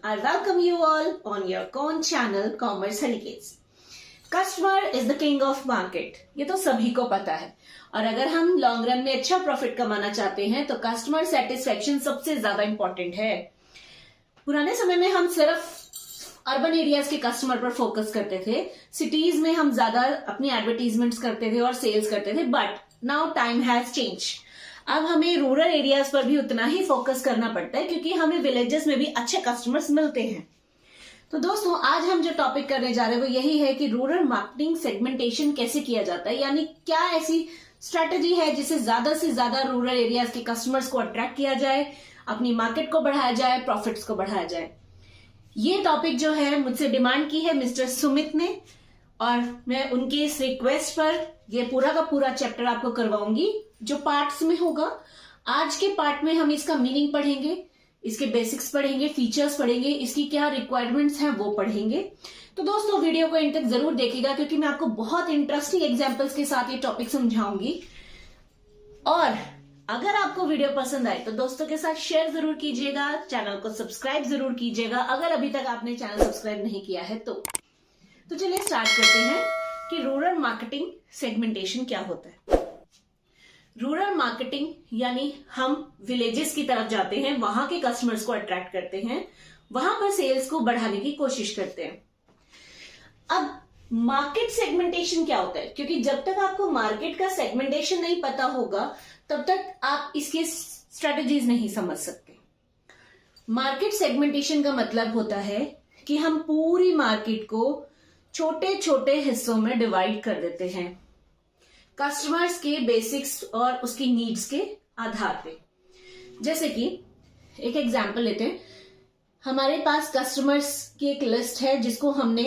I welcome you all on your own channel Commerce Helicates. Customer is the king of market, ये तो सभी को पता है। और अगर हम लॉन्ग रन में अच्छा प्रॉफिट कमाना चाहते हैं तो कस्टमर सेटिस्फेक्शन सबसे ज्यादा इंपॉर्टेंट है। पुराने समय में हम सिर्फ अर्बन एरियाज के कस्टमर पर फोकस करते थे, सिटीज में हम ज्यादा अपनी एडवर्टीजमेंट्स करते थे और सेल्स करते थे, but now time has change. अब हमें रूरल एरियाज पर भी उतना ही फोकस करना पड़ता है क्योंकि हमें विलेजेस में भी अच्छे कस्टमर्स मिलते हैं। तो दोस्तों, आज हम जो टॉपिक करने जा रहे हैं वो यही है कि रूरल मार्केटिंग सेगमेंटेशन कैसे किया जाता है, यानी क्या ऐसी स्ट्रेटेजी है जिससे ज्यादा से ज्यादा रूरल एरियाज के कस्टमर्स को अट्रैक्ट किया जाए, अपनी मार्केट को बढ़ाया जाए, प्रॉफिट्स को बढ़ाया जाए। ये टॉपिक जो है मुझसे डिमांड की है मिस्टर सुमित ने, और मैं उनकी इस रिक्वेस्ट पर ये पूरा का पूरा चैप्टर आपको करवाऊंगी जो पार्ट्स में होगा। आज के पार्ट में हम इसका मीनिंग पढ़ेंगे, इसके बेसिक्स पढ़ेंगे, फीचर्स पढ़ेंगे, इसकी क्या रिक्वायरमेंट्स हैं वो पढ़ेंगे। तो दोस्तों, वीडियो को एंड तक जरूर देखिएगा क्योंकि मैं आपको बहुत इंटरेस्टिंग एग्जांपल्स के साथ ये टॉपिक समझाऊंगी। और अगर आपको वीडियो पसंद आए तो दोस्तों के साथ शेयर जरूर कीजिएगा, चैनल को सब्सक्राइब जरूर कीजिएगा अगर अभी तक आपने चैनल सब्सक्राइब नहीं किया है तो चलिए स्टार्ट करते हैं कि रूरल मार्केटिंग सेगमेंटेशन क्या होता है। रूरल मार्केटिंग यानी हम विलेजेस की तरफ जाते हैं, वहां के कस्टमर्स को अट्रैक्ट करते हैं, वहां पर सेल्स को बढ़ाने की कोशिश करते हैं। अब मार्केट सेगमेंटेशन क्या होता है, क्योंकि जब तक आपको मार्केट का सेगमेंटेशन नहीं पता होगा तब तक आप इसके स्ट्रेटजीज नहीं समझ सकते। मार्केट सेगमेंटेशन का मतलब होता है कि हम पूरी मार्केट को छोटे छोटे हिस्सों में डिवाइड कर देते हैं कस्टमर्स के बेसिक्स और उसकी नीड्स के आधार पे। जैसे कि एक एग्जांपल लेते हैं, हमारे पास कस्टमर्स की एक लिस्ट है जिसको हमने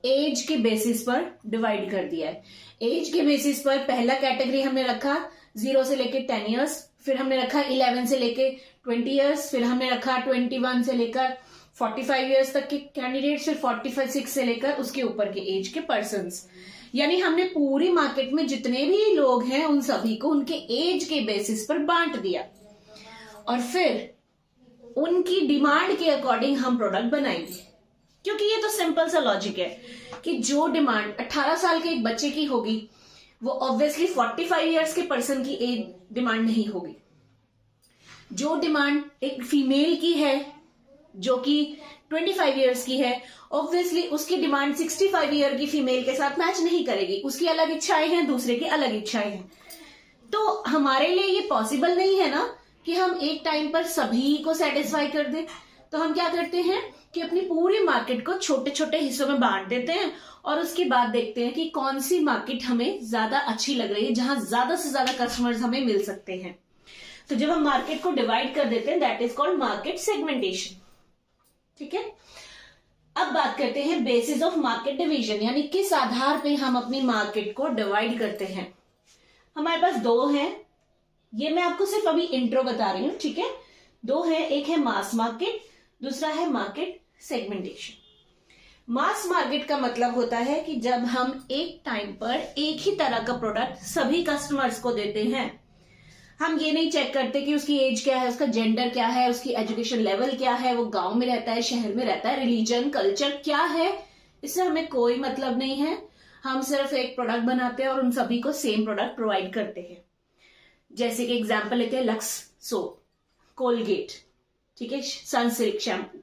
एज के बेसिस पर डिवाइड कर दिया है। एज के बेसिस पर पहला कैटेगरी हमने रखा 0 से लेके 10 इयर्स, फिर हमने रखा 11 से लेके 20 इयर्स, फिर हमने रखा 21 से लेकर 45 इयर्स तक के कैंडिडेट्स, फिर 46 से लेकर उसके ऊपर के एज के पर्सन्स। यानी हमने पूरी मार्केट में जितने भी लोग हैं उन सभी को उनके एज के बेसिस पर बांट दिया और फिर उनकी डिमांड के अकॉर्डिंग हम प्रोडक्ट बनाएंगे। क्योंकि ये तो सिंपल सा लॉजिक है कि जो डिमांड 18 साल के एक बच्चे की होगी वो ऑब्वियसली 45 इयर्स के पर्सन की एज डिमांड नहीं होगी। जो डिमांड एक फीमेल की है जो कि 25 इयर्स की है, ऑब्वियसली उसकी डिमांड 65 ईयर की फीमेल के साथ मैच नहीं करेगी। उसकी अलग इच्छाएं हैं, दूसरे की अलग इच्छाएं हैं। तो हमारे लिए ये पॉसिबल नहीं है ना कि हम एक टाइम पर सभी को सेटिस्फाई कर दें। तो हम क्या करते हैं कि अपनी पूरी मार्केट को छोटे छोटे हिस्सों में बांट देते हैं और उसके बाद देखते हैं कि कौन सी मार्केट हमें ज्यादा अच्छी लग रही है, जहां ज्यादा से ज्यादा कस्टमर्स हमें मिल सकते हैं। तो जब हम मार्केट को डिवाइड कर देते हैं that is called market segmentation. ठीक है, अब बात करते हैं बेसिस ऑफ मार्केट डिवीजन, यानी किस आधार पे हम अपनी मार्केट को डिवाइड करते हैं। हमारे पास दो हैं, ये मैं आपको सिर्फ अभी इंट्रो बता रही हूं। ठीक है, दो हैं, एक है मास मार्केट, दूसरा है मार्केट सेगमेंटेशन। मास मार्केट का मतलब होता है कि जब हम एक टाइम पर एक ही तरह का प्रोडक्ट सभी कस्टमर्स को देते हैं, हम ये नहीं चेक करते कि उसकी एज क्या है, उसका जेंडर क्या है, उसकी एजुकेशन लेवल क्या है, वो गांव में रहता है, शहर में रहता है, रिलीजन कल्चर क्या है, इससे हमें कोई मतलब नहीं है। हम सिर्फ एक प्रोडक्ट बनाते हैं और उन सभी को सेम प्रोडक्ट प्रोवाइड करते हैं। जैसे कि एग्जांपल लेते हैं लक्स सोप, कोलगेट, ठीक है, सनसिल्क शैम्पू।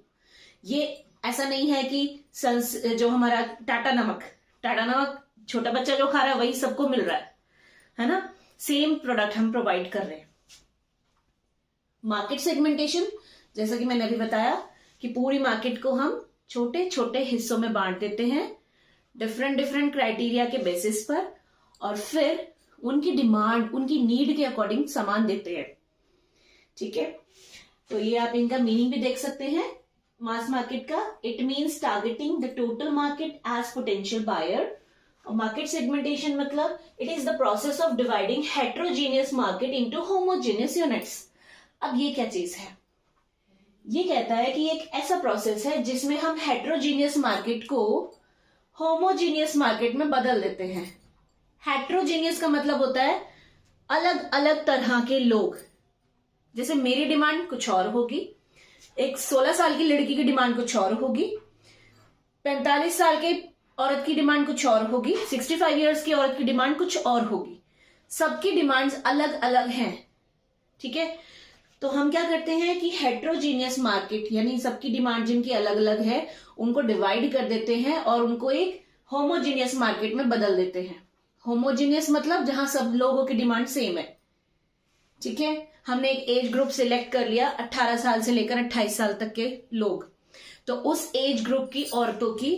ये ऐसा नहीं है कि जो हमारा टाटा नमक छोटा बच्चा जो खा रहा है वही सबको मिल रहा है ना, सेम प्रोडक्ट हम प्रोवाइड कर रहे हैं। मार्केट सेगमेंटेशन, जैसा कि मैंने अभी बताया कि पूरी मार्केट को हम छोटे छोटे हिस्सों में बांट देते हैं डिफरेंट डिफरेंट क्राइटेरिया के बेसिस पर, और फिर उनकी डिमांड, उनकी नीड के अकॉर्डिंग सामान देते हैं। ठीक है, तो ये आप इनका मीनिंग भी देख सकते हैं मास मार्केट का। It means targeting the total market as potential buyer. और मार्केट सेगमेंटेशन मतलब it is the process of dividing heterogeneous market into homogeneous units. अब ये क्या चीज है, ये कहता है कि एक ऐसा प्रोसेस है जिसमें हम हेट्रोजीनियस मार्केट को होमोजीनियस मार्केट में बदल देते हैं। हेट्रोजीनियस का मतलब होता है अलग अलग तरह के लोग। जैसे मेरी डिमांड कुछ और होगी, एक 16 साल की लड़की की डिमांड कुछ और होगी, 45 साल के औरत की डिमांड कुछ और होगी, 65 इयर्स की औरत की डिमांड कुछ और होगी। सबकी डिमांड्स अलग अलग हैं, ठीक है। तो हम क्या करते हैं कि हेट्रोजीनियस मार्केट यानी सबकी डिमांड जिनकी अलग अलग है उनको डिवाइड कर देते हैं और उनको एक होमोजीनियस मार्केट में बदल देते हैं। होमोजीनियस मतलब जहां सब लोगों की डिमांड सेम है, ठीक है। हमने एक एज ग्रुप सिलेक्ट कर लिया 18 साल से लेकर 28 साल तक के लोग, तो उस एज ग्रुप की औरतों की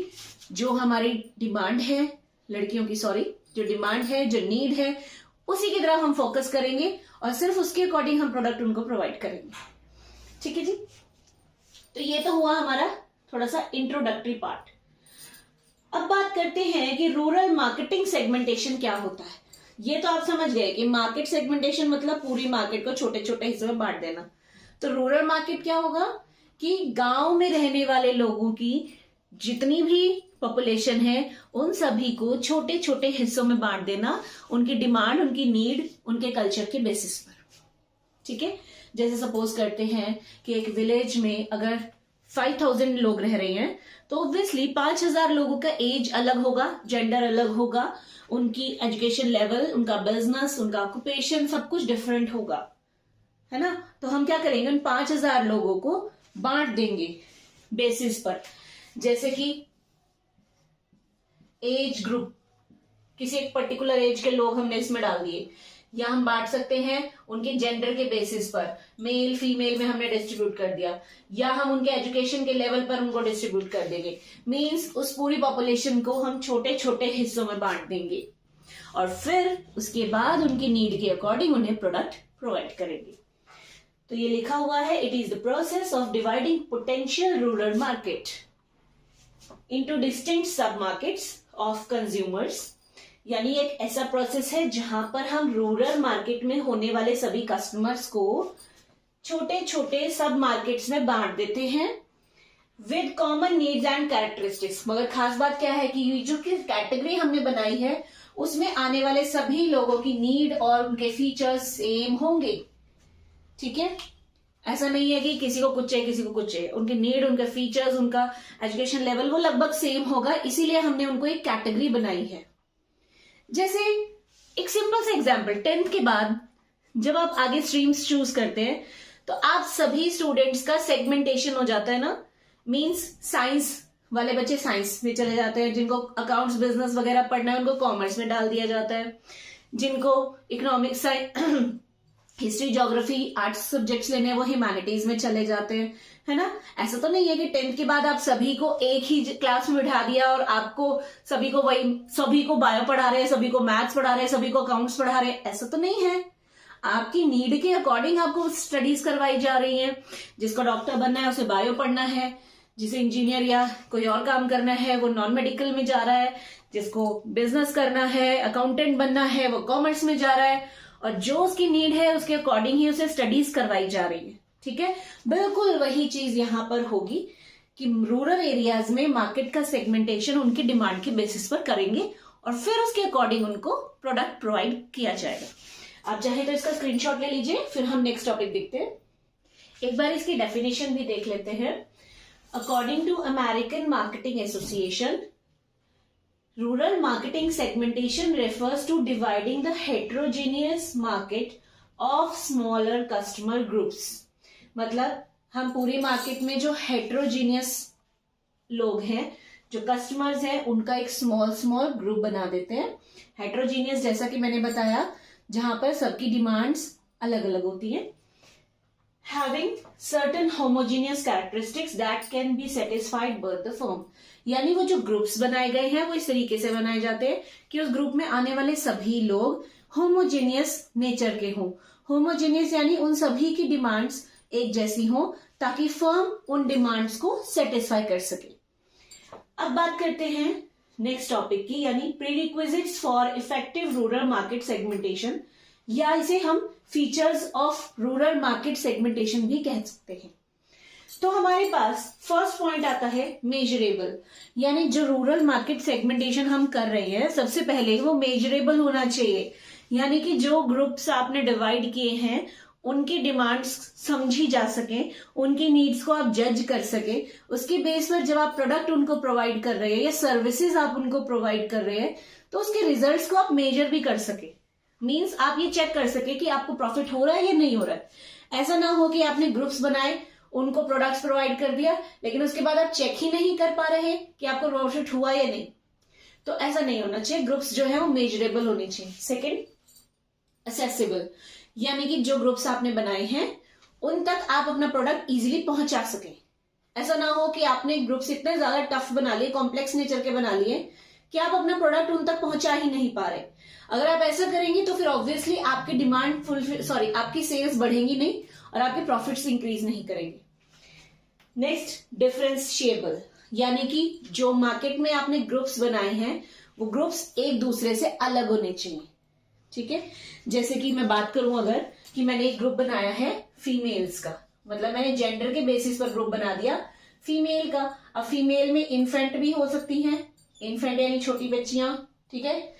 जो हमारी डिमांड है, लड़कियों की सॉरी, जो डिमांड है, जो नीड है, उसी की तरफ हम फोकस करेंगे और सिर्फ उसके अकॉर्डिंग हम प्रोडक्ट उनको प्रोवाइड करेंगे, ठीक है जी। तो ये तो हुआ हमारा थोड़ा सा इंट्रोडक्टरी पार्ट। अब बात करते हैं कि रूरल मार्केटिंग सेगमेंटेशन क्या होता है। ये तो आप समझ गए कि मार्केट सेगमेंटेशन मतलब पूरी मार्केट को छोटे छोटे हिस्सों में बांट देना। तो रूरल मार्केट क्या होगा कि गांव में रहने वाले लोगों की जितनी भी पॉपुलेशन है उन सभी को छोटे छोटे हिस्सों में बांट देना, उनकी डिमांड, उनकी नीड, उनके कल्चर के बेसिस पर, ठीक है। जैसे सपोज करते हैं कि एक विलेज में अगर 5000 लोग रह रहे हैं तो ऑब्वियसली 5000 लोगों का एज अलग होगा, जेंडर अलग होगा, उनकी एजुकेशन लेवल, उनका बिजनेस, उनका ऑक्यूपेशन, सब कुछ डिफरेंट होगा, है ना। तो हम क्या करेंगे, उन 5000 लोगों को बांट देंगे बेसिस पर। जैसे कि एज ग्रुप, किसी एक पर्टिकुलर एज के लोग हमने इसमें डाल दिए, या हम बांट सकते हैं उनके जेंडर के बेसिस पर, मेल फीमेल में हमने डिस्ट्रीब्यूट कर दिया, या हम उनके एजुकेशन के लेवल पर उनको डिस्ट्रीब्यूट कर देंगे। मींस उस पूरी पॉपुलेशन को हम छोटे छोटे हिस्सों में बांट देंगे और फिर उसके बाद उनकी नीड के अकॉर्डिंग उन्हें प्रोडक्ट प्रोवाइड करेंगे। तो ये लिखा हुआ है, it is the process of dividing potential rural market into distinct सब मार्केट्स ऑफ कंज्यूमर्स। यानी एक ऐसा प्रोसेस है जहां पर हम रूरल मार्केट में होने वाले सभी कस्टमर्स को छोटे छोटे सब मार्केट्स में बांट देते हैं with common needs and characteristics. मगर खास बात क्या है कि ये जो कैटेगरी हमने बनाई है उसमें आने वाले सभी लोगों की नीड और उनके फीचर्स सेम होंगे, ठीक है। ऐसा नहीं है कि किसी को कुछ चाहिए किसी को कुछ चाहिए, उनके नीड, उनके फीचर्स, उनका एजुकेशन लेवल वो लगभग सेम होगा, इसीलिए हमने उनको एक कैटेगरी बनाई है। जैसे एक सिंपल सा एग्जांपल, 10th के बाद जब आप आगे स्ट्रीम्स चूज करते हैं तो आप सभी स्टूडेंट्स का सेगमेंटेशन हो जाता है ना। मींस साइंस वाले बच्चे साइंस में चले जाते हैं, जिनको अकाउंट्स बिजनेस वगैरह पढ़ना है उनको कॉमर्स में डाल दिया जाता है, जिनको economics history geography arts subjects लेने हैं वो ह्यूमैनिटीज में चले जाते हैं, है ना। ऐसा तो नहीं है कि 10th के बाद आप सभी को एक ही क्लास में बिठा दिया और आपको सभी को बायो पढ़ा रहे हैं, सभी को मैथ्स पढ़ा रहे हैं, सभी को अकाउंट्स पढ़ा रहे हैं, ऐसा तो नहीं है। आपकी नीड के अकॉर्डिंग आपको स्टडीज करवाई जा रही है। जिसको डॉक्टर बनना है उसे बायो पढ़ना है, जिसे इंजीनियर या कोई और काम करना है वो नॉन मेडिकल में जा रहा है, जिसको बिजनेस करना है, अकाउंटेंट बनना है, वो कॉमर्स में जा रहा है, और जो उसकी नीड है उसके अकॉर्डिंग ही उसे स्टडीज करवाई जा रही है, ठीक है। बिल्कुल वही चीज यहां पर होगी कि रूरल एरियाज में मार्केट का सेगमेंटेशन उनकी डिमांड के बेसिस पर करेंगे और फिर उसके अकॉर्डिंग उनको प्रोडक्ट प्रोवाइड किया जाएगा। आप चाहे तो इसका स्क्रीनशॉट ले लीजिए, फिर हम नेक्स्ट टॉपिक देखते हैं। एक बार इसकी डेफिनेशन भी देख लेते हैं। According to American Marketing Association, rural marketing segmentation refers to dividing the heterogeneous market of smaller customer groups। मतलब हम पूरी मार्केट में जो heterogeneous लोग हैं, जो कस्टमर्स हैं, उनका एक स्मॉल ग्रुप बना देते हैं। heterogeneous जैसा कि मैंने बताया जहां पर सबकी डिमांड्स अलग अलग होती हैं। having certain homogeneous characteristics that can be satisfied by the firm। यानी वो जो ग्रुप्स बनाए गए हैं वो इस तरीके से बनाए जाते हैं कि उस ग्रुप में आने वाले सभी लोग होमोजेनियस नेचर के हों। होमोजेनियस यानी उन सभी की डिमांड्स एक जैसी हों ताकि फर्म उन डिमांड्स को सेटिस्फाई कर सके। अब बात करते हैं नेक्स्ट टॉपिक की, यानी prerequisites for effective rural market segmentation, या इसे हम features of rural market segmentation भी कह सकते हैं। तो हमारे पास फर्स्ट पॉइंट आता है मेजरेबल, यानी जो रूरल मार्केट सेगमेंटेशन हम कर रहे हैं सबसे पहले वो मेजरेबल होना चाहिए। यानी कि जो ग्रुप्स आपने डिवाइड किए हैं उनकी डिमांड्स समझी जा सके, उनकी नीड्स को आप जज कर सके, उसके बेस पर जब आप प्रोडक्ट उनको प्रोवाइड कर रहे हैं या सर्विसेज आप उनको प्रोवाइड कर रहे हैं तो उसके रिजल्ट्स को आप मेजर भी कर सके। मींस आप ये चेक कर सके कि आपको प्रॉफिट हो रहा है या नहीं हो रहा है। ऐसा ना हो कि आपने ग्रुप्स बनाए, उनको प्रोडक्ट्स प्रोवाइड कर दिया, लेकिन उसके बाद आप चेक ही नहीं कर पा रहे कि आपको प्रॉफिट हुआ या नहीं। तो ऐसा नहीं होना चाहिए। ग्रुप्स जो है वो मेजरेबल होने चाहिए। सेकेंड, असेसिबल, यानी कि जो ग्रुप्स आपने बनाए हैं उन तक आप अपना प्रोडक्ट इजीली पहुंचा सके। ऐसा ना हो कि आपने ग्रुप्स इतने ज्यादा टफ बना लिए, कॉम्प्लेक्स नेचर के बना लिए कि आप अपना प्रोडक्ट उन तक पहुंचा ही नहीं पा रहे। अगर आप ऐसा करेंगे तो फिर ऑब्वियसली आपकी डिमांड आपकी सेल्स बढ़ेंगी नहीं और आपके प्रॉफिट्स इंक्रीज नहीं करेंगे। नेक्स्ट, डिफरेंशिएबल, यानी कि जो मार्केट में आपने ग्रुप्स बनाए हैं वो ग्रुप्स एक दूसरे से अलग होने चाहिए। ठीक है, जैसे कि मैं बात करूं अगर कि मैंने एक ग्रुप बनाया है फीमेल्स का, मतलब मैंने जेंडर के बेसिस पर ग्रुप बना दिया फीमेल का। अब फीमेल में इन्फेंट भी हो सकती हैं, इन्फेंट यानी छोटी बच्चियां, ठीक है।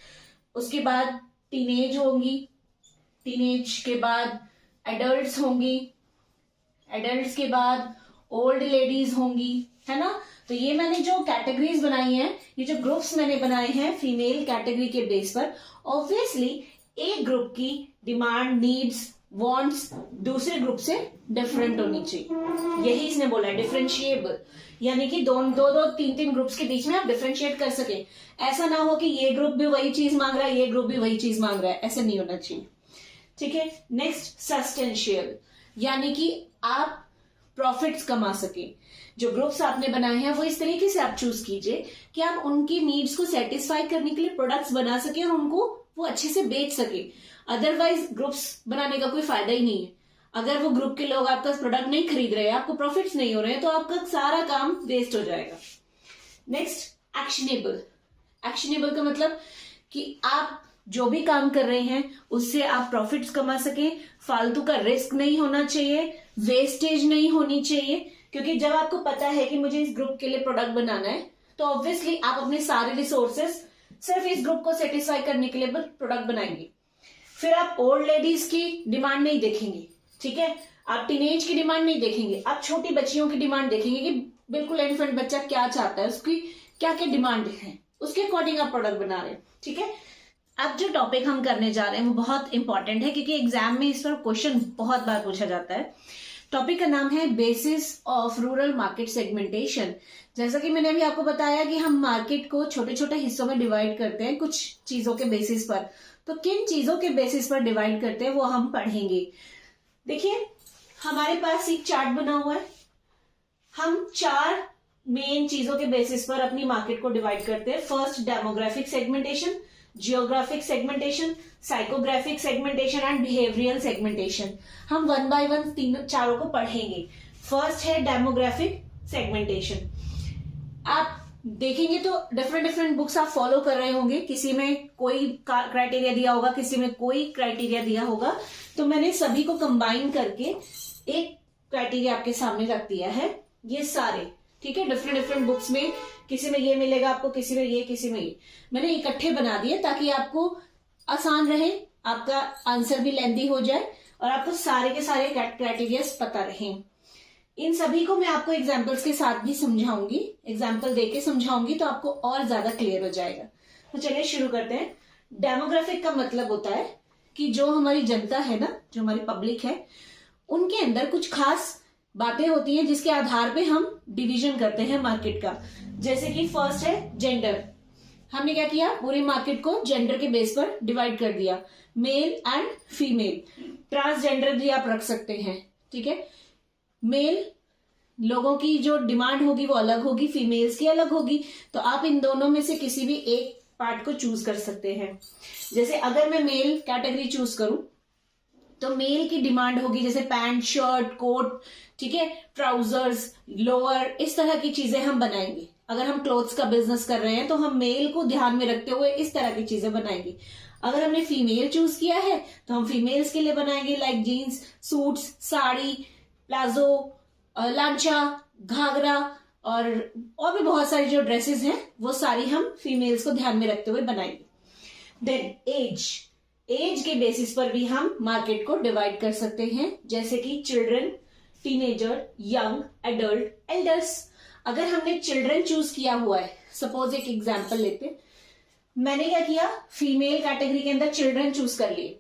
उसके बाद टीनेज होंगी, टीनेज के बाद एडल्ट्स होंगी, एडल्ट्स के बाद ओल्ड लेडीज होंगी, है ना। तो ये मैंने जो कैटेगरीज बनाई हैं, ये जो ग्रुप्स मैंने बनाए हैं फीमेल कैटेगरी के बेस पर, ऑब्वियसली एक ग्रुप की डिमांड, नीड्स, वांट्स दूसरे ग्रुप से डिफरेंट होनी चाहिए। यही इसने बोला है डिफरेंशिएबल, यानी कि दो तीन ग्रुप्स के बीच में आप डिफरेंशिएट कर सके। ऐसा ना हो कि ये ग्रुप भी वही चीज मांग रहा है, ये ग्रुप भी वही चीज मांग रहा है, ऐसा नहीं होना चाहिए। ठीक है। नेक्स्ट, सस्टेंशियल, यानी कि आप प्रॉफिट्स कमा सके। जो ग्रुप्स आपने बनाए हैं वो इस तरीके से आप चूज कीजिए कि आप उनकी नीड्स को सेटिस्फाई करने के लिए प्रोडक्ट्स बना सके और उनको वो अच्छे से बेच सके। अदरवाइज ग्रुप्स बनाने का कोई फायदा ही नहीं है। अगर वो ग्रुप के लोग आपका प्रोडक्ट नहीं खरीद रहे हैं, आपको प्रॉफिट्स नहीं हो रहे हैं, तो आपका सारा काम वेस्ट हो जाएगा। Next, actionable. एक्शनेबल का मतलब कि आप जो भी काम कर रहे हैं उससे आप प्रॉफिट्स कमा सके, फालतू का रिस्क नहीं होना चाहिए, वेस्टेज नहीं होनी चाहिए। क्योंकि जब आपको पता है कि मुझे इस ग्रुप के लिए प्रोडक्ट बनाना है तो ऑब्वियसली आप अपने सारे रिसोर्सेस सिर्फ इस ग्रुप को सेटिस्फाई करने के लिए प्रोडक्ट बनाएंगे। फिर आप ओल्ड लेडीज की डिमांड नहीं देखेंगे, ठीक है, आप टीनेज की डिमांड नहीं देखेंगे, आप छोटी बच्चियों की डिमांड देखेंगे कि बिल्कुल इन्फेंट बच्चा क्या चाहता है, उसकी क्या क्या डिमांड है, उसके अकॉर्डिंग आप प्रोडक्ट बना रहे हैं। ठीक है। अब जो टॉपिक हम करने जा रहे हैं वो बहुत इंपॉर्टेंट है क्योंकि एग्जाम में इस पर क्वेश्चन बहुत बार पूछा जाता है। टॉपिक का नाम है basis of rural market segmentation. जैसा कि मैंने अभी आपको बताया कि हम मार्केट को छोटे छोटे हिस्सों में डिवाइड करते हैं कुछ चीजों के बेसिस पर। तो किन चीजों के बेसिस पर डिवाइड करते हैं वो हम पढ़ेंगे। देखिए, हमारे पास एक चार्ट बना हुआ है। हम 4 मेन चीजों के बेसिस पर अपनी मार्केट को डिवाइड करते हैं। First, demographic segmentation, geographic segmentation, psychographic segmentation and behavioural segmentation. हम 1 बाय 1 चारों को पढ़ेंगे। फर्स्ट है डेमोग्राफिक सेगमेंटेशन। आप देखेंगे तो डिफरेंट बुक्स आप फॉलो कर रहे होंगे, किसी में कोई क्राइटेरिया दिया होगा, किसी में कोई क्राइटेरिया दिया होगा। तो मैंने सभी को कंबाइन करके एक क्राइटेरिया आपके सामने रख दिया है। ये सारे, ठीक है, डिफरेंट बुक्स में किसी में ये मिलेगा आपको, किसी में ये, किसी में ये, मैंने इकट्ठे बना दिए ताकि आपको आसान रहे, आपका आंसर भी लेंदी हो जाए और आपको सारे के सारे क्राइटेरियाज पता रहें। इन सभी को मैं आपको एग्जाम्पल्स के साथ भी समझाऊंगी, एग्जाम्पल देके समझाऊंगी तो आपको और ज्यादा क्लियर हो जाएगा। तो चलिए शुरू करते हैं। डेमोग्राफिक का मतलब होता है कि जो हमारी जनता है ना, जो हमारी पब्लिक है, उनके अंदर कुछ खास बातें होती हैं जिसके आधार पे हम डिवीजन करते हैं मार्केट का। जैसे कि फर्स्ट है जेंडर। हमने क्या किया, पूरी मार्केट को जेंडर के बेस पर डिवाइड कर दिया, मेल एंड फीमेल। ट्रांसजेंडर भी आप रख सकते हैं, ठीक है। मेल लोगों की जो डिमांड होगी वो अलग होगी, फीमेल्स की अलग होगी, तो आप इन दोनों में से किसी भी एक पार्ट को चूज कर सकते हैं। जैसे अगर मैं मेल कैटेगरी चूज करूं तो मेल की डिमांड होगी जैसे पैंट, शर्ट, कोट, ठीक है, ट्राउजर्स, लोअर, इस तरह की चीजें हम बनाएंगे। अगर हम क्लोथ्स का बिजनेस कर रहे हैं तो हम मेल को ध्यान में रखते हुए इस तरह की चीजें बनाएंगे। अगर हमने फीमेल चूज किया है तो हम फीमेल्स के लिए बनाएंगे like jeans, suits, sari, palazzo, lancha, ghagra और भी बहुत सारी जो ड्रेसेस हैं वो सारी हम फीमेल्स को ध्यान में रखते हुए बनाएंगे। देन एज, एज के बेसिस पर भी हम मार्केट को डिवाइड कर सकते हैं, जैसे कि children, teenager, young, adult, elders. अगर हमने चिल्ड्रन चूज किया हुआ है, सपोज एक एग्जांपल लेते हैं, मैंने क्या किया, फीमेल कैटेगरी के अंदर चिल्ड्रन चूज कर लिए,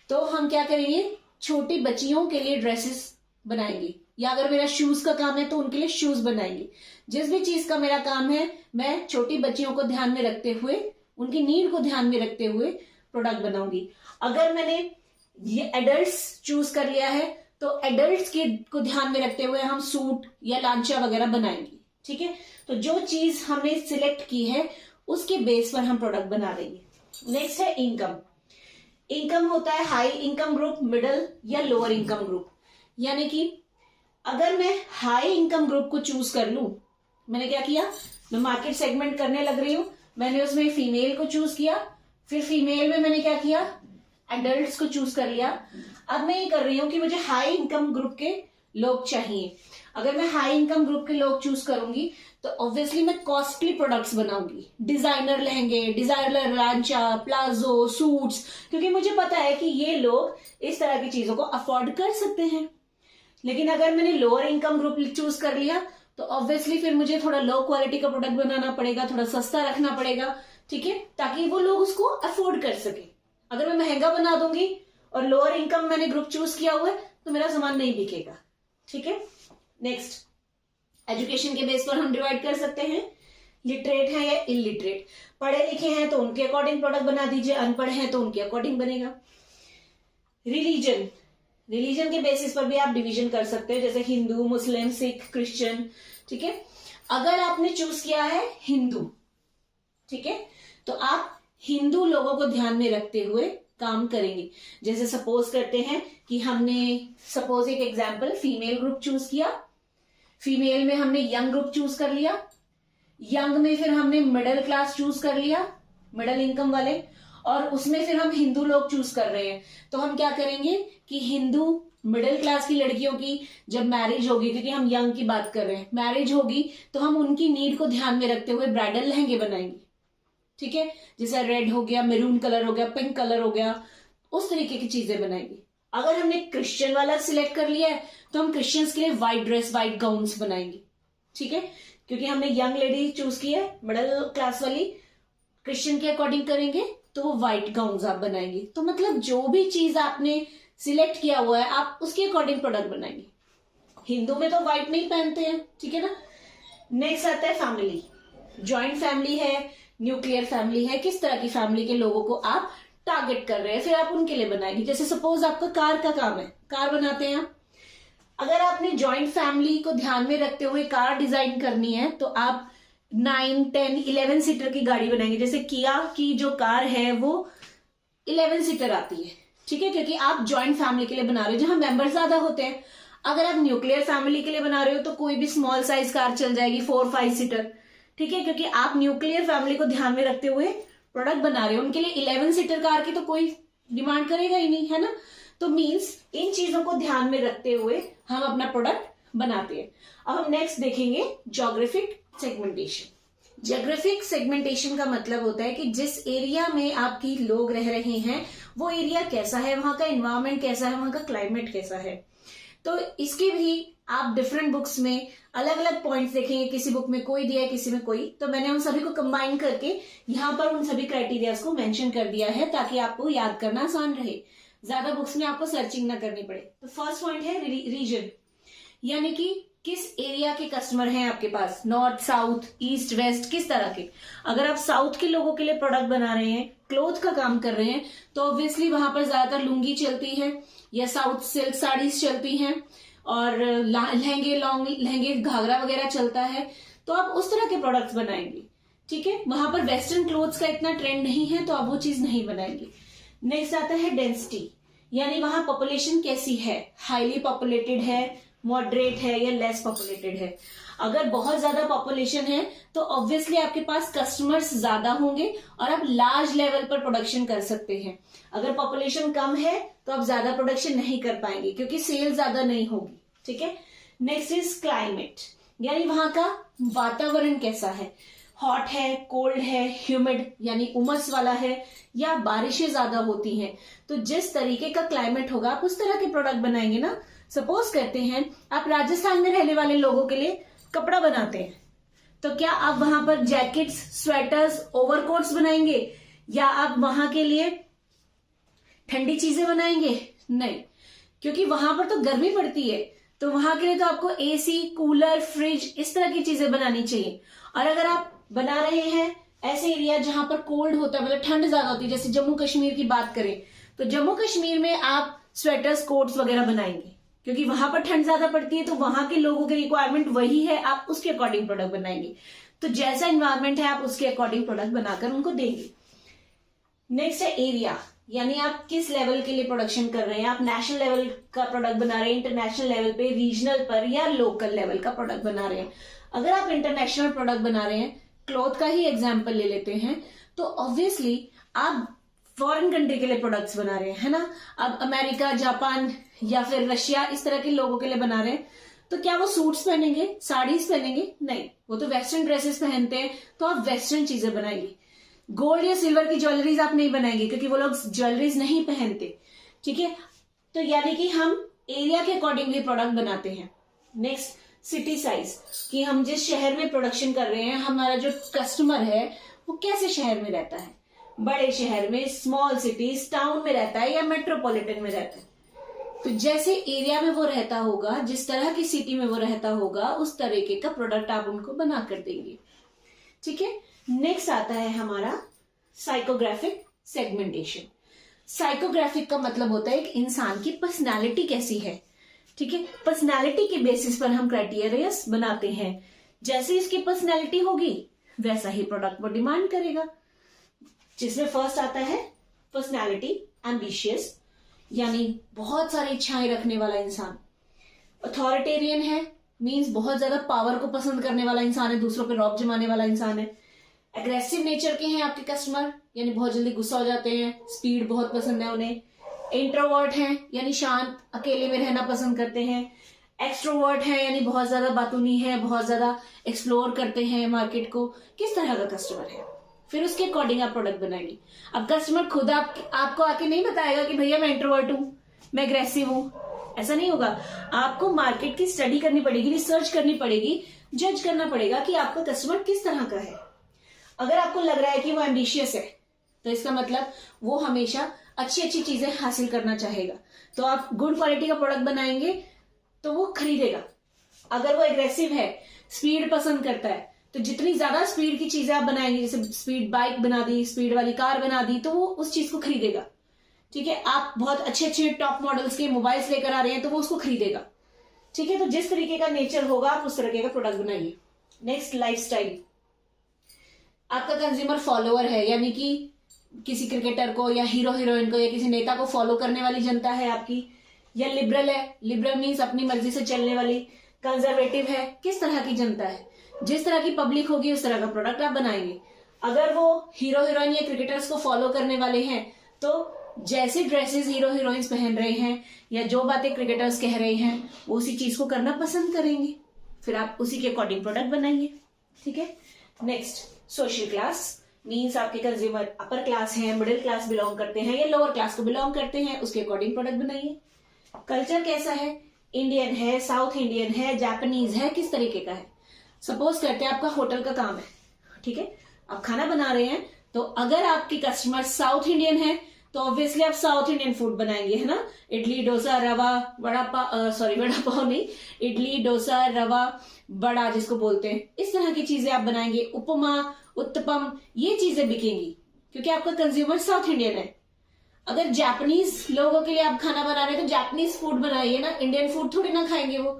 तो हम क्या करेंगे, छोटी बच्चियों के लिए ड्रेसेस बनाएंगे, या अगर मेरा शूज का काम है तो उनके लिए शूज बनाएंगे। जिस भी चीज का मेरा काम है, मैं छोटी बच्चियों को ध्यान में रखते हुए, उनकी नीड को ध्यान में रखते हुए प्रोडक्ट बनाऊंगी। अगर मैंने ये एडल्ट्स चूज कर लिया है तो एडल्ट्स के को ध्यान में रखते हुए हम सूट या लांचा वगैरह बनाएंगे। ठीक है, तो जो चीज हमने सिलेक्ट की है उसके बेस पर हम प्रोडक्ट बना देंगे। नेक्स्ट है इनकम। इनकम होता है हाई इनकम ग्रुप, मिडिल या लोअर इनकम ग्रुप। यानी कि अगर मैं हाई इनकम ग्रुप को चूज कर लूं, मैंने क्या किया, मैं मार्केट सेगमेंट करने लग रही हूं, मैंने उसमें फीमेल को चूज किया, फिर फीमेल में मैंने क्या किया, एडल्ट्स को चूज कर लिया। अब मैं ये कर रही हूं कि मुझे हाई इनकम ग्रुप के लोग चाहिए। अगर मैं हाई इनकम ग्रुप के लोग चूज करूंगी तो ऑब्वियसली मैं कॉस्टली प्रोडक्ट्स बनाऊंगी, डिजाइनर लहंगे, डिजाइनर लांचा, प्लाजो, सूट्स, क्योंकि मुझे पता है कि ये लोग इस तरह की चीजों को अफोर्ड कर सकते हैं। लेकिन अगर मैंने लोअर इनकम ग्रुप चूज कर लिया तो ऑब्वियसली फिर मुझे थोड़ा लो क्वालिटी का प्रोडक्ट बनाना पड़ेगा, थोड़ा सस्ता रखना पड़ेगा, ठीक है, ताकि वो लोग उसको अफोर्ड कर सके। अगर मैं महंगा बना दूंगी और लोअर इनकम मैंने ग्रुप चूज किया हुआ है तो मेरा सामान नहीं बिकेगा। ठीक है, नेक्स्ट, एजुकेशन के बेस पर हम डिवाइड कर सकते हैं, लिटरेट है या इलिटरेट। पढ़े लिखे हैं तो उनके अकॉर्डिंग प्रोडक्ट बना दीजिए, अनपढ़ हैं तो उनके अकॉर्डिंग बनेगा। रिलीजन, रिलीजन के बेसिस पर भी आप डिवीजन कर सकते हैं, जैसे हिंदू, मुस्लिम, सिख, क्रिश्चियन। ठीक है, अगर आपने चूज किया है हिंदू, ठीक है, तो आप हिंदू लोगों को ध्यान में रखते हुए काम करेंगे। जैसे सपोज करते हैं कि हमने सपोज एक एग्जांपल फीमेल ग्रुप चूज किया, फीमेल में हमने यंग ग्रुप चूज कर लिया, यंग में फिर हमने मिडिल क्लास चूज कर लिया, मिडिल इनकम वाले, और उसमें फिर हम हिंदू लोग चूज कर रहे हैं। तो हम क्या करेंगे कि हिंदू मिडिल क्लास की लड़कियों की जब मैरिज होगी, क्योंकि हम यंग की बात कर रहे हैं, मैरिज होगी तो हम उनकी नीड को ध्यान में रखते हुए ब्राइडल लहंगे बनाएंगे। ठीक है, जैसे रेड हो गया, मेरून कलर हो गया, पिंक कलर हो गया, उस तरीके की चीजें बनाएंगे। अगर हमने क्रिश्चियन वाला सिलेक्ट कर लिया है तो हम क्रिश्चियंस के लिए व्हाइट ड्रेस, व्हाइट गाउन्स बनाएंगे। ठीक है, क्योंकि हमने यंग लेडी चूज की है, मिडिल क्लास वाली, क्रिश्चियन के अकॉर्डिंग करेंगे तो वो व्हाइट गाउन्स आप बनाएंगे। तो मतलब जो भी चीज आपने सिलेक्ट किया हुआ है आप उसके अकॉर्डिंग प्रोडक्ट बनाएंगे। हिंदू में तो व्हाइट नहीं पहनते हैं, ठीक है ना। नेक्स्ट आता है फैमिली, ज्वाइंट फैमिली है, न्यूक्लियर फैमिली है, किस तरह की फैमिली के लोगों को आप टारगेट कर रहे हैं, फिर आप उनके लिए बनाएंगे। जैसे सपोज आपका कार का काम है, कार बनाते हैं आप, अगर आपने ज्वाइंट फैमिली को ध्यान में रखते हुए कार डिजाइन करनी है तो आप 9, 10, 11 सीटर की गाड़ी बनाएंगे। जैसे किया की जो कार है वो 11 सीटर आती है, ठीक है, क्योंकि आप ज्वाइंट फैमिली के लिए बना रहे हो जहां मेंबर ज्यादा होते हैं। अगर आप न्यूक्लियर फैमिली के लिए बना रहे हो तो कोई भी स्मॉल साइज कार चल जाएगी, 4, 5 सीटर, ठीक है, क्योंकि आप न्यूक्लियर फैमिली को ध्यान में रखते हुए प्रोडक्ट बना रहे हो। उनके लिए 11 सीटर कार की तो कोई डिमांड करेगा ही नहीं, है ना। तो मीन्स इन चीजों को ध्यान में रखते हुए हम अपना प्रोडक्ट बनाते हैं। अब हम नेक्स्ट देखेंगे ज्योग्राफिक सेगमेंटेशन। ज्योग्राफिक सेगमेंटेशन का मतलब होता है कि जिस एरिया में आपकी लोग रह रहे हैं वो एरिया कैसा है, वहां का एनवायरमेंट कैसा है, वहां का क्लाइमेट कैसा है। तो इसके भी आप डिफरेंट बुक्स में अलग अलग पॉइंट्स देखेंगे, किसी बुक में कोई दिया है, किसी में कोई, तो मैंने उन सभी को कंबाइन करके यहाँ पर उन सभी क्राइटेरियाज को मेंशन कर दिया है ताकि आपको याद करना आसान रहे, ज्यादा बुक्स में आपको सर्चिंग ना करनी पड़े। तो फर्स्ट पॉइंट है रीजन, यानी कि किस एरिया के कस्टमर हैं आपके पास, नॉर्थ, साउथ, ईस्ट, वेस्ट, किस तरह के। अगर आप साउथ के लोगों के लिए प्रोडक्ट बना रहे हैं, क्लोथ का काम कर रहे हैं, तो ऑब्वियसली वहां पर ज्यादातर लुंगी चलती है या साउथ सिल्क साड़ीज चलती हैं और लहंगे, लॉन्ग लहंगे, घाघरा वगैरह चलता है, तो आप उस तरह के प्रोडक्ट्स बनाएंगे। ठीक है, वहां पर वेस्टर्न क्लोथ्स का इतना ट्रेंड नहीं है तो आप वो चीज नहीं बनाएंगे। नेक्स्ट आता है डेंसिटी, यानी वहां पॉपुलेशन कैसी है, हाईली पॉपुलेटेड है, मॉडरेट है या लेस पॉपुलेटेड है। अगर बहुत ज्यादा पॉपुलेशन है तो ऑब्वियसली आपके पास कस्टमर्स ज्यादा होंगे और आप लार्ज लेवल पर प्रोडक्शन कर सकते हैं। अगर पॉपुलेशन कम है तो आप ज्यादा प्रोडक्शन नहीं कर पाएंगे क्योंकि सेल ज्यादा नहीं होगी। ठीक है, नेक्स्ट इज क्लाइमेट, यानी वहां का वातावरण कैसा है, हॉट है, कोल्ड है, ह्यूमिड यानी उमस वाला है, या बारिशें ज्यादा होती हैं। तो जिस तरीके का क्लाइमेट होगा आप उस तरह के प्रोडक्ट बनाएंगे ना। सपोज करते हैं आप राजस्थान में रहने वाले लोगों के लिए कपड़ा बनाते हैं, तो क्या आप वहां पर जैकेट्स, स्वेटर्स, ओवरकोट्स बनाएंगे, या आप वहां के लिए ठंडी चीजें बनाएंगे? नहीं, क्योंकि वहां पर तो गर्मी पड़ती है, तो वहां के लिए तो आपको एसी, कूलर, फ्रिज इस तरह की चीजें बनानी चाहिए। और अगर आप बना रहे हैं ऐसे एरिया जहां पर कोल्ड होता है, मतलब ठंड ज्यादा होती है, जैसे जम्मू कश्मीर की बात करें तो जम्मू कश्मीर में आप स्वेटर्स, कोट्स वगैरह बनाएंगे, क्योंकि वहां पर ठंड ज्यादा पड़ती है, तो वहां के लोगों की रिक्वायरमेंट वही है, आप उसके अकॉर्डिंग प्रोडक्ट बनाएंगे। तो जैसा इन्वायरमेंट है आप उसके अकॉर्डिंग प्रोडक्ट बनाकर उनको देंगे। नेक्स्ट है एरिया, यानी आप किस लेवल के लिए प्रोडक्शन कर रहे हैं। आप नेशनल लेवल का प्रोडक्ट बना रहे हैं, इंटरनेशनल लेवल पे, रीजनल पर, या लोकल लेवल का प्रोडक्ट बना रहे हैं। अगर आप इंटरनेशनल प्रोडक्ट बना रहे हैं, क्लॉथ का ही एग्जाम्पल ले लेते हैं, तो ऑब्वियसली आप फॉरेन कंट्री के लिए प्रोडक्ट्स बना रहे हैं, है ना। अब अमेरिका, जापान या फिर रशिया इस तरह के लोगों के लिए बना रहे हैं, तो क्या वो सूट्स पहनेंगे, साड़ीज पहनेंगे? नहीं, वो तो वेस्टर्न ड्रेसेस पहनते हैं, तो आप वेस्टर्न चीजें बनाएंगे। गोल्ड या सिल्वर की ज्वेलरीज आप नहीं बनाएंगे, क्योंकि वो लोग ज्वेलरीज नहीं पहनते, ठीक है। तो यानी कि हम एरिया के अकॉर्डिंगली प्रोडक्ट बनाते हैं। नेक्स्ट, सिटी साइज, कि हम जिस शहर में प्रोडक्शन कर रहे हैं, हमारा जो कस्टमर है वो कैसे शहर में रहता है, बड़े शहर में, स्मॉल सिटीज, टाउन में रहता है, या मेट्रोपॉलिटन में रहता है। तो जैसे एरिया में वो रहता होगा, जिस तरह की सिटी में वो रहता होगा, उस तरीके का प्रोडक्ट आप उनको बना कर देंगे, ठीक है। नेक्स्ट आता है हमारा साइकोग्राफिक सेगमेंटेशन। साइकोग्राफिक का मतलब होता है एक इंसान की पर्सनालिटी कैसी है, ठीक है। पर्सनालिटी के बेसिस पर हम क्राइटेरिया बनाते हैं। जैसे इसकी पर्सनालिटी होगी वैसा ही प्रोडक्ट वो डिमांड करेगा, जिसमें फर्स्ट आता है पर्सनालिटी एम्बिशियस, यानी बहुत सारी इच्छाएं रखने वाला इंसान। अथॉरिटेरियन है, मींस बहुत ज्यादा पावर को पसंद करने वाला इंसान है, दूसरों पे रौब जमाने वाला इंसान है। एग्रेसिव नेचर के हैं आपके कस्टमर, यानी बहुत जल्दी गुस्सा हो जाते हैं, स्पीड बहुत पसंद है उन्हें। इंट्रोवर्ट हैं, यानी शांत अकेले में रहना पसंद करते हैं। एक्सट्रोवर्ट हैं, यानी बहुत ज्यादा बातूनी है, बहुत ज्यादा एक्सप्लोर करते हैं मार्केट को। किस तरह का कस्टमर है, फिर उसके अकॉर्डिंग आप प्रोडक्ट बनाएंगे। अब कस्टमर खुद आपको आके नहीं बताएगा कि भैया मैं इंट्रोवर्ट हूं, मैं एग्रेसिव हूं, ऐसा नहीं होगा। आपको मार्केट की स्टडी करनी पड़ेगी, रिसर्च करनी पड़ेगी, जज करना पड़ेगा कि आपका कस्टमर किस तरह का है। अगर आपको लग रहा है कि वो एम्बिशियस है, तो इसका मतलब वो हमेशा अच्छी अच्छी चीजें हासिल करना चाहेगा, तो आप गुड क्वालिटी का प्रोडक्ट बनाएंगे तो वो खरीदेगा। अगर वो एग्रेसिव है, स्पीड पसंद करता है, तो जितनी ज्यादा स्पीड की चीजें आप बनाएंगे, जैसे स्पीड बाइक बना दी, स्पीड वाली कार बना दी, तो वो उस चीज को खरीदेगा, ठीक है। आप बहुत अच्छे अच्छे टॉप मॉडल्स के मोबाइल्स लेकर आ रहे हैं, तो वो उसको खरीदेगा, ठीक है। तो जिस तरीके का नेचर होगा आप उस तरीके का प्रोडक्ट बनाइए। Next, lifestyle. आपका कंज्यूमर फॉलोअर है, यानी कि किसी क्रिकेटर को या हीरो हीरोइन को या किसी नेता को फॉलो करने वाली जनता है आपकी, या लिबरल है, लिबरल मीन्स अपनी मर्जी से चलने वाली। कंजर्वेटिव है, किस तरह की जनता है, जिस तरह की पब्लिक होगी उस तरह का प्रोडक्ट आप बनाएंगे। अगर वो हीरो हीरोइन या क्रिकेटर्स को फॉलो करने वाले हैं, तो जैसे ड्रेसेस हीरो हीरोइंस पहन रहे हैं या जो बातें क्रिकेटर्स कह रहे हैं वो उसी चीज को करना पसंद करेंगे, फिर आप उसी के अकॉर्डिंग प्रोडक्ट बनाइए, ठीक है। नेक्स्ट, सोशल क्लास, मीन्स आपके कंज्यूमर अपर क्लास हैं, मिडिल क्लास बिलोंग करते हैं या लोअर क्लास को बिलोंग करते हैं, उसके अकॉर्डिंग प्रोडक्ट बनाइए। कल्चर कैसा है, इंडियन है, साउथ इंडियन है, जापानीज है, किस तरीके का है। सपोज करते हैं आपका होटल का काम है, ठीक है, आप खाना बना रहे हैं, तो अगर आपके कस्टमर साउथ इंडियन है तो ऑब्वियसली आप साउथ इंडियन फूड बनाएंगे, है ना। इडली, डोसा, रवा, वड़ा पाव नहीं, इडली, डोसा, रवा, बड़ा जिसको बोलते हैं, इस तरह की चीजें आप बनाएंगे। उपमा, उत्तपम, ये चीजें बिकेंगी क्योंकि आपका कंज्यूमर साउथ इंडियन है। अगर जापानीज लोगों के लिए आप खाना बना रहे हैं तो जापानीज फूड बनाइए ना, इंडियन फूड थोड़ी ना खाएंगे वो।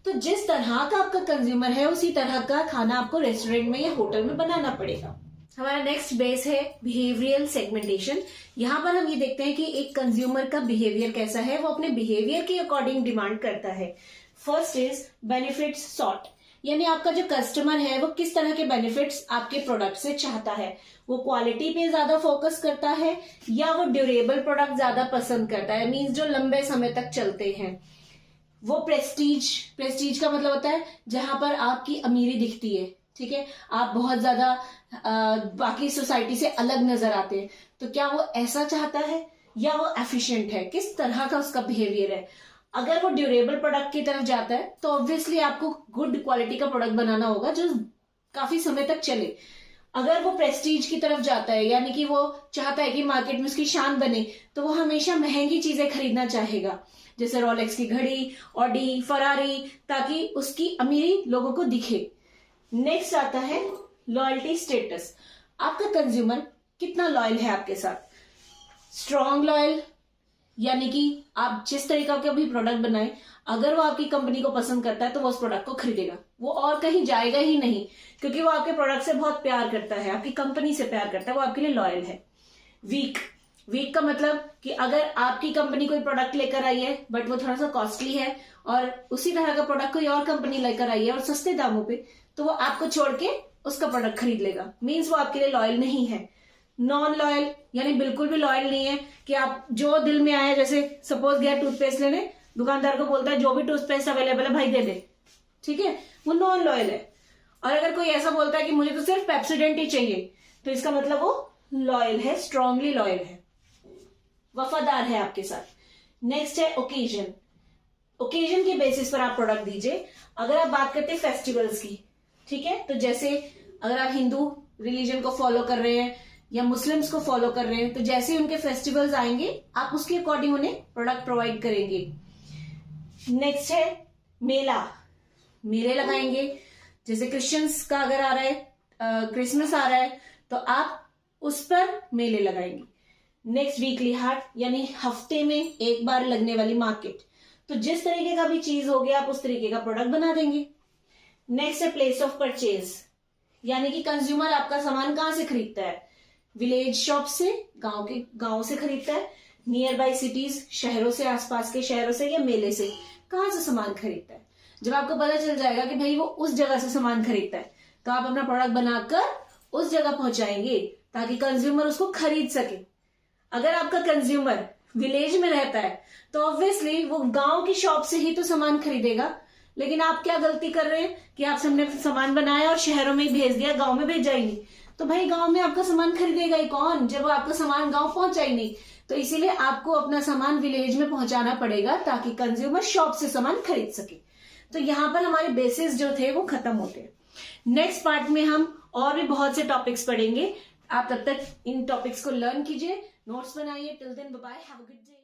तो जिस तरह का आपका कंज्यूमर है उसी तरह का खाना आपको रेस्टोरेंट में या होटल में बनाना पड़ेगा। हमारा नेक्स्ट बेस है बिहेवियरल सेगमेंटेशन। यहाँ पर हम ये देखते हैं कि एक कंज्यूमर का बिहेवियर कैसा है, वो अपने बिहेवियर के अकॉर्डिंग डिमांड करता है। फर्स्ट इज बेनिफिट्स सॉट, यानी आपका जो कस्टमर है वो किस तरह के बेनिफिट्स आपके प्रोडक्ट से चाहता है। वो क्वालिटी पे ज्यादा फोकस करता है या वो ड्यूरेबल प्रोडक्ट ज्यादा पसंद करता है, मीन्स जो लंबे समय तक चलते हैं। वो प्रेस्टीज का मतलब होता है जहां पर आपकी अमीरी दिखती है, ठीक है, आप बहुत ज्यादा बाकी सोसाइटी से अलग नजर आते हैं, तो क्या वो ऐसा चाहता है या वो एफिशिएंट है, किस तरह का उसका बिहेवियर है। अगर वो ड्यूरेबल प्रोडक्ट की तरफ जाता है तो ऑब्वियसली आपको गुड क्वालिटी का प्रोडक्ट बनाना होगा जो काफी समय तक चले। अगर वो प्रेस्टीज की तरफ जाता है, यानी कि वो चाहता है कि मार्केट में उसकी शान बने, तो वो हमेशा महंगी चीजें खरीदना चाहेगा, जैसे रोलेक्स की घड़ी, ऑडी, फरारी, ताकि उसकी अमीरी लोगों को दिखे। नेक्स्ट आता है लॉयल्टी स्टेटस। आपका कंज्यूमर कितना लॉयल है आपके साथ। स्ट्रॉन्ग लॉयल, यानी कि आप जिस तरीका का भी प्रोडक्ट बनाए, अगर वो आपकी कंपनी को पसंद करता है तो वो उस प्रोडक्ट को खरीदेगा, वो और कहीं जाएगा ही नहीं, क्योंकि वो आपके प्रोडक्ट से बहुत प्यार करता है, आपकी कंपनी से प्यार करता है, वो आपके लिए लॉयल है। वीक, वीक का मतलब कि अगर आपकी कंपनी कोई प्रोडक्ट लेकर आई है बट वो थोड़ा सा कॉस्टली है और उसी तरह का प्रोडक्ट कोई और कंपनी लेकर आई है और सस्ते दामों पे, तो वो आपको छोड़ के उसका प्रोडक्ट खरीद लेगा, मीन्स वो आपके लिए लॉयल नहीं है। नॉन लॉयल, यानी बिल्कुल भी लॉयल नहीं है कि आप जो दिल में आए, जैसे सपोज गया टूथपेस्ट लेने, दुकानदार को बोलता है जो भी टूथपेस्ट अवेलेबल है भाई दे दे, ठीक है, वो नॉन लॉयल है। और अगर कोई ऐसा बोलता है कि मुझे तो सिर्फ पेप्सोडेंट ही चाहिए, तो इसका मतलब वो लॉयल है, स्ट्रांगली लॉयल है, वफादार है आपके साथ। नेक्स्ट है ओकेजन। ओकेजन के बेसिस पर आप प्रोडक्ट दीजिए। अगर आप बात करते हैं फेस्टिवल्स की, ठीक है, तो जैसे अगर आप हिंदू रिलीजन को फॉलो कर रहे हैं या मुस्लिम्स को फॉलो कर रहे हैं, तो जैसे उनके फेस्टिवल्स आएंगे आप उसके अकॉर्डिंग उन्हें प्रोडक्ट प्रोवाइड करेंगे। नेक्स्ट है मेला, मेले लगाएंगे, जैसे क्रिश्चियंस का अगर आ रहा है, क्रिसमस आ रहा है, तो आप उस पर मेले लगाएंगे। नेक्स्ट वीकली हाट, यानी हफ्ते में एक बार लगने वाली मार्केट, तो जिस तरीके का भी चीज हो गया आप उस तरीके का प्रोडक्ट बना देंगे। नेक्स्ट है प्लेस ऑफ परचेज, यानी कि कंज्यूमर आपका सामान कहां से खरीदता है, विलेज शॉप से, गांव से खरीदता है, नियर बाय सिटीज, शहरों से, आसपास के शहरों से, या मेले से, कहां से सामान खरीदता है। जब आपको पता चल जाएगा कि भाई वो उस जगह से सामान खरीदता है, तो आप अपना प्रोडक्ट बनाकर उस जगह पहुंचाएंगे ताकि कंज्यूमर उसको खरीद सके। अगर आपका कंज्यूमर विलेज में रहता है तो ऑब्वियसली वो गांव की शॉप से ही तो सामान खरीदेगा, लेकिन आप क्या गलती कर रहे हैं कि आप सबने सामान बनाया और शहरों में ही भेज दिया, गांव में भेजा ही नहीं, तो भाई गांव में आपका सामान खरीदेगा ही कौन जब आपका सामान गांव पहुंचा ही नहीं। तो इसीलिए आपको अपना सामान विलेज में पहुंचाना पड़ेगा ताकि कंज्यूमर शॉप से सामान खरीद सके। तो यहाँ पर हमारे बेसिस जो थे वो खत्म होते हैं। नेक्स्ट पार्ट में हम और भी बहुत से टॉपिक्स पढ़ेंगे। आप तब तक इन टॉपिक्स को लर्न कीजिए, नोट्स बनाइए। Till then bye bye, have a good day.